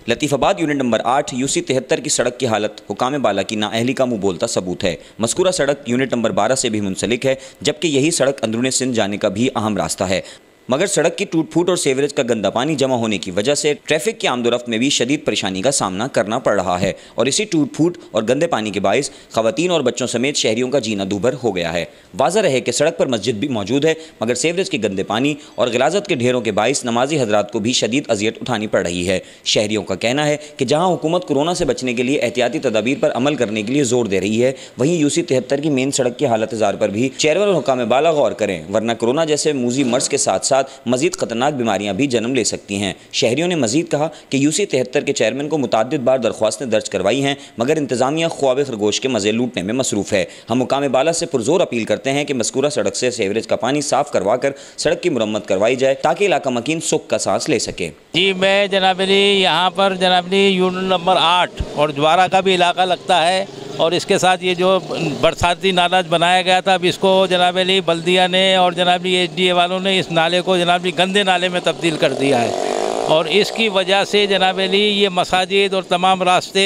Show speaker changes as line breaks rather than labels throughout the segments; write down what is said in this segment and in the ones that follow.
Latifabad unit number 8 UC 73 की सड़क की हालत हुकाम बाला की नाअहली का मुंह बोलता सबूत है। मज़कूरा सड़क यूनिट नंबर 12 से भी मुंसलिक है, जबकि यही सड़क अंदरूनी सिंध जाने का भी अहम रास्ता है। मगर सड़क की टूट फूट और सीवरेज का गंदा पानी जमा होने की वजह से ट्रैफिक की आमदोरफ्त में भी शदीद परेशानी का सामना करना पड़ रहा है और इसी टूट फूट और गंदे पानी के बायस ख़वातीन और बच्चों समेत शहरियों का जीना दूभर हो गया है। वाज़ह रहे कि सड़क पर मस्जिद भी मौजूद है, मगर सीवरेज के गंदे पानी और गिलाज़त के ढेरों के बायस नमाजी हजरात को भी शदीद अजियत उठानी पड़ रही है। शहरियों का कहना है कि जहाँ हुकूमत कोरोना से बचने के लिए एहतियाती तदाबीर पर अमल करने के लिए जोर दे रही है, वहीं यूसी 73 की मेन सड़क की हालत जार पर भी चेयरमैन और हुकाम बाला गौर करें, वरना कोरोना जैसे मूजी मर्ज के साथ साथ मजीद खतरनाक बीमारियां भी जन्म ले सकती हैं। शहरियों ने मजीद कहा कि यूसी 73 के चेयरमैन को मुताद्दिद बार दरख्वास्तें दर्ज करवाई हैं, मगर इंतजामिया ख्वाब खरगोश के मजे लूटने में मसरूफ है। हम मुकाम बाला से पुरजोर अपील करते हैं कि मज़कूरा सड़क से सीवरेज का पानी साफ करवा कर सड़क की मुरम्मत करवाई जाए ताकि इलाका मकीन सुख का सांस ले सके।
जी, मैं जनाब अली यहाँ पर जनाब अली यूनिट नंबर 8 और ज्वारा का भी इलाका लगता है, और इसके साथ ये जो बरसाती नाला बनाया गया था, अब इसको जनाब अली बल्दिया ने और जनाब अली एचडीए वालों ने इस नाले को जनाब अली गंदे नाले में तब्दील कर दिया है, और इसकी वजह से जनाब अली ये मसाजिद और तमाम रास्ते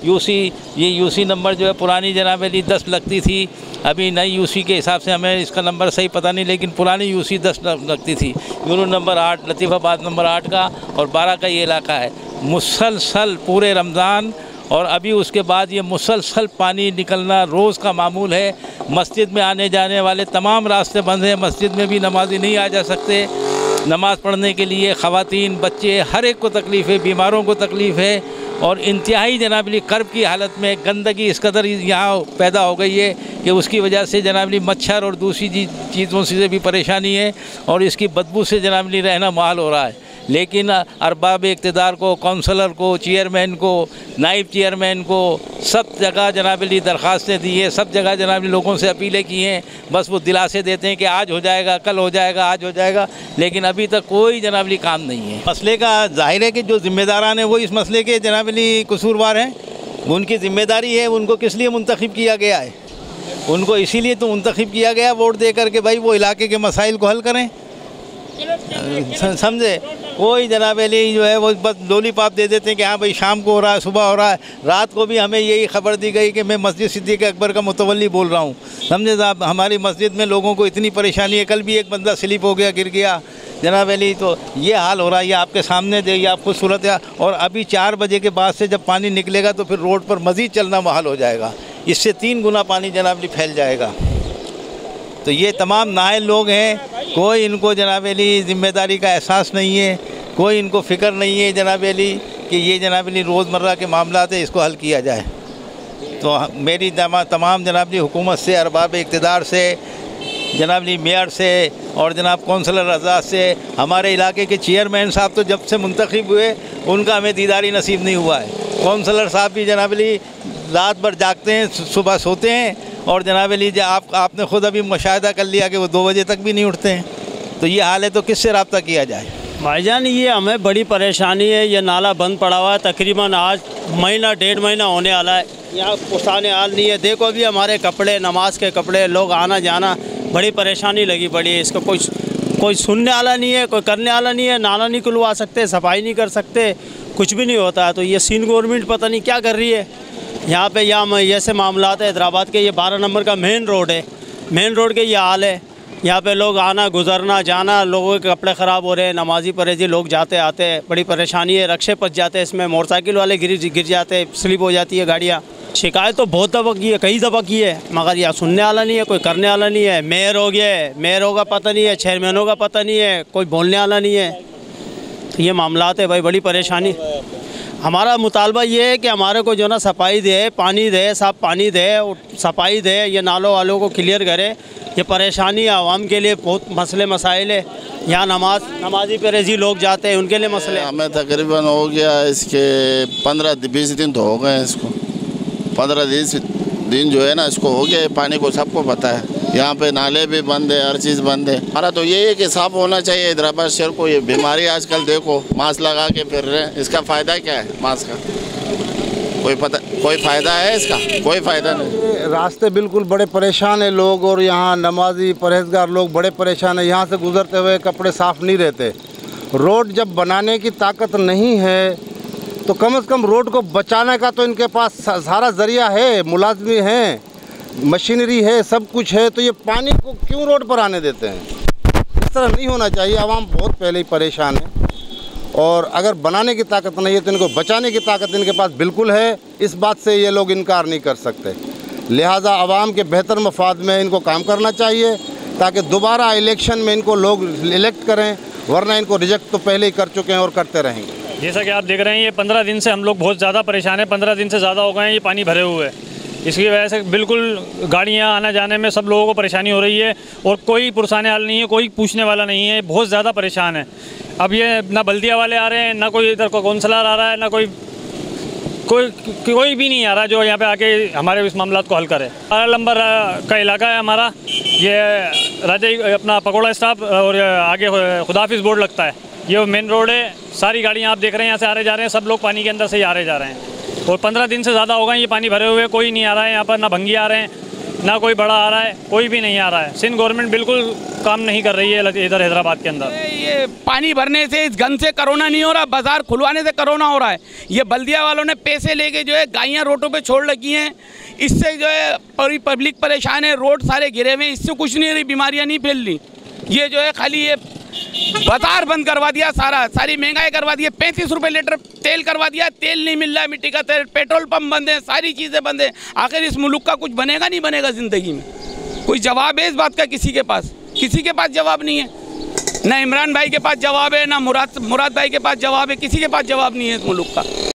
यूसी नंबर जो है पुरानी जनाब अली 10 लगती थी, अभी नई यूसी के हिसाब से हमें इसका नंबर सही पता नहीं, लेकिन पुरानी यूसी 10 लगती थी। यूनिट नंबर 8 लतीफ़ाबाद नंबर 8 का और 12 का ये इलाका है। मुसलसल पूरे रमज़ान और अभी उसके बाद ये मुसलसल पानी निकलना रोज़ का मामूल है। मस्जिद में आने जाने वाले तमाम रास्ते बंद हैं, मस्जिद में भी नमाजी नहीं आ जा सकते। नमाज़ पढ़ने के लिए ख़वातीन, बच्चे, हर एक को तकलीफ़ है, बीमारों को तकलीफ़ है, और इंतहाई जनाबली कर्ब की हालत में गंदगी इस कदर यहाँ पैदा हो गई है कि उसकी वजह से जनाबली मच्छर और दूसरी चीज़ों से भी परेशानी है, और इसकी बदबू से जनाबली रहना मुहाल हो रहा है। लेकिन अरबाब इक़्तिदार को, काउंसलर को, चेयरमैन को, नाइब चेयरमैन को सब जगह जनाबली दरख्वास्तें दी है, सब जगह जनाबली लोगों से अपीलें की हैं, बस वो दिलासे देते हैं कि आज हो जाएगा, कल हो जाएगा, आज हो जाएगा, लेकिन अभी तक कोई जनाबली काम नहीं है। मसले का जाहिर है कि जो ज़िम्मेदारान हैं वो इस मसले के जनाबली कसूरवार हैं, उनकी ज़िम्मेदारी है। उनको किस लिए मुंतखब किया गया है? उनको इसीलिए तो मुंतखब किया गया वोट दे करके भाई वो इलाके के मसाइल को हल करें, समझे। कोई जनाब अली जो है वो बस लोलीपॉप दे देते हैं कि हाँ भाई शाम को हो रहा है, सुबह हो रहा है। रात को भी हमें यही खबर दी गई कि मैं मस्जिद सिद्दीक़ अकबर का मुतवल्ली बोल रहा हूँ, समझे साहब। हमारी मस्जिद में लोगों को इतनी परेशानी है, कल भी एक बंदा स्लिप हो गया, गिर गया जनाब अली। तो ये हाल हो रहा है, ये आपके सामने देखिए, आपको सूरत है। और अभी 4 बजे के बाद से जब पानी निकलेगा तो फिर रोड पर मज़ीद चलना मुहाल हो जाएगा, इससे 3 गुना पानी जनाब अली फैल जाएगा। तो ये तमाम नाअहल लोग हैं, कोई इनको जनाब अली ज़िम्मेदारी का एहसास नहीं है, कोई इनको फ़िक्र नहीं है जनाब अली कि ये जनाब अली रोज़मर्रा के मामलात है, इसको हल किया जाए। तो मेरी तमाम जनाब अली हुकूमत से, अरबाब इक़्तिदार से, जनाब अली मेयर से और जनाब कौंसलर आज़ाद से, हमारे इलाके के चेयरमैन साहब तो जब से मुंतखब हुए उनका हमें दीदारी नसीब नहीं हुआ है। कौंसलर साहब भी जनाब अली रात भर जागते हैं, सुबह सोते हैं, और जनाब अली आपने ख़ुद अभी मुशाहिदा कर लिया कि वो 2 बजे तक भी नहीं उठते हैं। तो ये हाल है, तो किससे रब्ता किया जाए?
भाईजान ये हमें बड़ी परेशानी है, ये नाला बंद पड़ा हुआ है, तकरीबन आज महीना 1.5 महीना होने वाला है, यहाँ पुसाने हाल नहीं है। देखो अभी हमारे कपड़े, नमाज के कपड़े, लोग आना जाना, बड़ी परेशानी लगी पड़ी है। इसको कोई सुनने वाला नहीं है, कोई करने वाला नहीं है, नाला नहीं खुलवा सकते, सफाई नहीं कर सकते, कुछ भी नहीं होता है। तो ये सिंध गवर्नमेंट पता नहीं क्या कर रही है यहाँ पे। यहाँ ऐसे मामलात है हैदराबाद के, ये 12 नंबर का मेन रोड है, मेन रोड के ये हाल है। यहाँ पे लोग आना गुजरना जाना, लोगों के कपड़े ख़राब हो रहे हैं, नमाजी परहेजी लोग जाते आते हैं, बड़ी परेशानी है। रक्शे फंस जाते हैं इसमें, मोटरसाइकिल वाले गिर जाते हैं, स्लिप हो जाती है गाड़ियाँ। शिकायत तो बहुत दफ़ा की है, कई दफ़ा की है, मगर यहाँ सुनने वाला नहीं है, कोई करने वाला नहीं है। मेयर हो गया है, मेयरों का पता नहीं है, चेयरमैनों का पता नहीं है, कोई बोलने वाला नहीं है। तो ये मामलात है भाई, बड़ी परेशानी। हमारा मुतालबा ये है कि हमारे को जो ना सफाई दे, पानी दे, साफ पानी दे, सफाई दे, ये नालों वालों को क्लियर करे। ये परेशानी आवाम के लिए बहुत मसले मसाइल है। यहाँ नमाजी परहेजी लोग जाते हैं, उनके लिए मसले।
हमें तकरीबन हो गया इसके 15-20 दिन तो हो गए इसको, 15-20 दिन जो है ना इसको हो गया। पानी को सबको पता है, यहाँ पे नाले भी बंद है, हर चीज़ बंद है। हमारा तो ये है कि साफ होना चाहिए हैदराबाद शहर को। ये बीमारी आजकल देखो, मास्क लगा के फिर रहे हैं, इसका फ़ायदा क्या है मास्क का? कोई फ़ायदा है इसका? कोई फ़ायदा नहीं।
रास्ते बिल्कुल बड़े परेशान है लोग, और यहाँ नमाजी परहेजगार लोग बड़े परेशान है। यहाँ से गुजरते हुए कपड़े साफ़ नहीं रहते। रोड जब बनाने की ताकत नहीं है तो कम से कम रोड को बचाने का तो इनके पास सारा ज़रिया है, मुलाजमी हैं, मशीनरी है, सब कुछ है, तो ये पानी को क्यों रोड पर आने देते हैं? इस तरह नहीं होना चाहिए। आवाम बहुत पहले ही परेशान है और अगर बनाने की ताकत नहीं है तो इनको बचाने की ताकत इनके पास बिल्कुल है। इस बात से ये लोग इनकार नहीं कर सकते। लिहाजा आवाम के बेहतर मफाद में इनको काम करना चाहिए ताकि दोबारा इलेक्शन में इनको लोग इलेक्ट करें, वरना इनको रिजेक्ट तो पहले ही कर चुके हैं और करते रहेंगे।
जैसा कि आप देख रहे हैं, ये 15 दिन से हम लोग बहुत ज़्यादा परेशान हैं। 15 दिन से ज़्यादा हो गए हैं ये पानी भरे हुए है। इसकी वजह से बिल्कुल गाड़ियाँ आना जाने में सब लोगों को परेशानी हो रही है और कोई पुरसाने हाल नहीं है, कोई पूछने वाला नहीं है। बहुत ज़्यादा परेशान है। अब ये ना बल्दिया वाले आ रहे हैं, ना कोई इधर को काउंसलर आ रहा है, ना कोई भी नहीं आ रहा जो यहाँ पे आके हमारे इस मामला को हल करे। 12 नंबर का इलाका है हमारा, ये राजा अपना पकौड़ा स्टाफ और आगे खुदाफिज बोर्ड लगता है। ये मेन रोड है, सारी गाड़ियाँ आप देख रहे हैं यहाँ से आ रहे जा रहे हैं, सब लोग पानी के अंदर से ही आ रहे जा रहे हैं और 15 दिन से ज़्यादा हो गए ये पानी भरे हुए। कोई नहीं आ रहा है यहाँ पर, ना भंगी आ रहे हैं, ना कोई बड़ा आ रहा है, कोई भी नहीं आ रहा है। सिंध गवर्नमेंट बिल्कुल काम नहीं कर रही है इधर हैदराबाद के अंदर।
ये पानी भरने से इस गंद से कोरोना नहीं हो रहा, बाजार खुलवाने से कोरोना हो रहा है। ये बल्दिया वालों ने पैसे लेके जो है गायें रोडों पे छोड़ रखी हैं, इससे जो है पूरी पब्लिक परेशान है। रोड सारे घिरे हुए, इससे कुछ नहीं रही, बीमारियाँ नहीं फैल रही। ये जो है खाली ये बाजार बंद करवा दिया, सारी महंगाई करवा दी है। 35 रुपये लीटर तेल करवा दिया, तेल नहीं मिल रहा है, मिट्टी का तेल, पेट्रोल पंप बंद है, सारी चीज़ें बंद है। आखिर इस मुल्क का कुछ बनेगा नहीं बनेगा ज़िंदगी में? कोई जवाब है इस बात का? किसी के पास जवाब नहीं है। ना इमरान भाई के पास जवाब है, ना मुराद भाई के पास जवाब है, किसी के पास जवाब नहीं है इस मुल्क का।